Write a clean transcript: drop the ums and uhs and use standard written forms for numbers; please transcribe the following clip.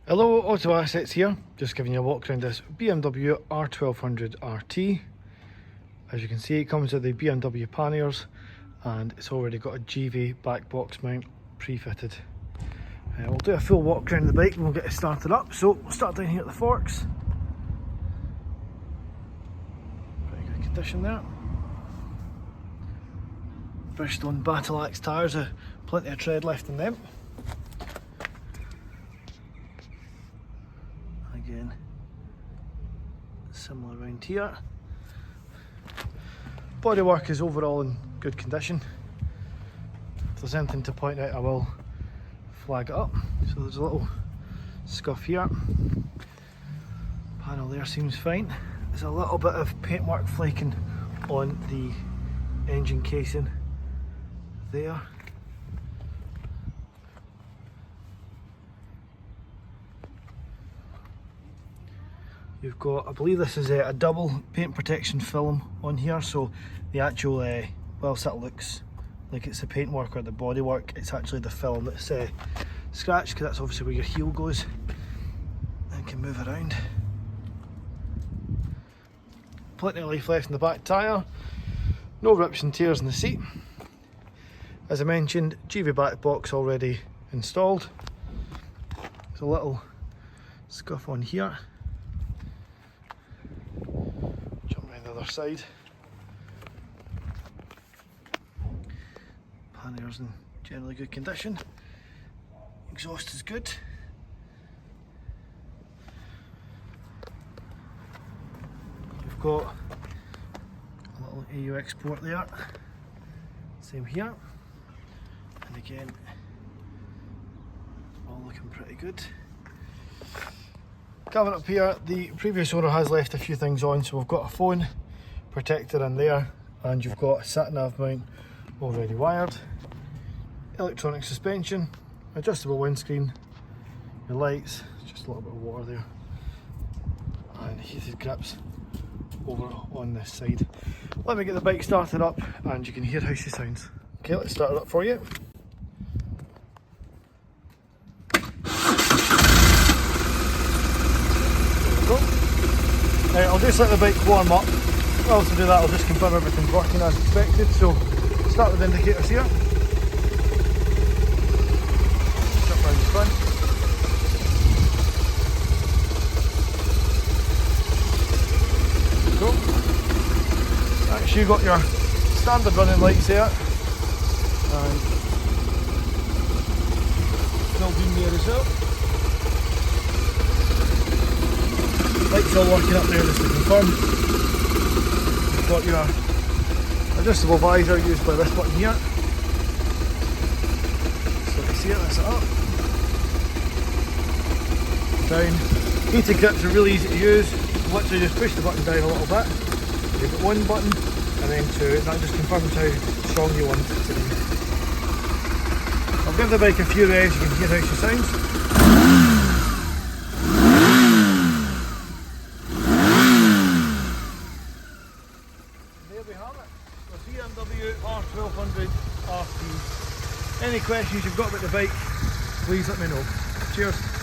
Hello, Auto Assets here, just giving you a walk around this BMW R1200 RT. As you can see, it comes with the BMW panniers and it's already got a GV back box mount pre-fitted. We'll do a full walk around the bike and we'll get it started up. So we'll start down here at the forks. Pretty good condition there. Bridgestone Battle Axe tyres, plenty of tread left in them. Again, similar around here. Bodywork is overall in good condition. If there's anything to point out, I will flag it up. So there's a little scuff here. Panel there seems fine. There's a little bit of paintwork flaking on the engine casing there. You've got, I believe this is a double paint protection film on here, so the actual, whilst that looks like it's the paintwork or the bodywork, it's actually the film that's scratched, because that's obviously where your heel goes and can move around. Plenty of life left in the back tyre, no rips and tears in the seat. As I mentioned, GV back box already installed. There's a little scuff on here. Other side. Panniers in generally good condition. Exhaust is good. You've got a little AU export there. Same here. And again, all looking pretty good. Coming up here, the previous owner has left a few things on, so we've got a phone protector in there, and you've got a sat-nav mount already wired, electronic suspension, adjustable windscreen, your lights, just a little bit of water there, and heated grips over on this side. Let me get the bike started up and you can hear how she sounds. Okay, let's start it up for you. I'll just let the bike warm up. While to do that, I'll just confirm everything's working as expected. So, start with the indicators here. Jump round the front. Cool. Actually, you've got your standard running lights there. And still being there as well. Lights all working up there just to confirm. You've got your adjustable visor used by this button here. So you see it, that's it up. Down. Heated grips are really easy to use. Literally just push the button down a little bit. You've got one button and then two. That just confirms how strong you want it to be. I'll give the bike a few revs, you can hear how she sounds. BMW R1200 RT. Any questions you've got about the bike, please let me know. Cheers.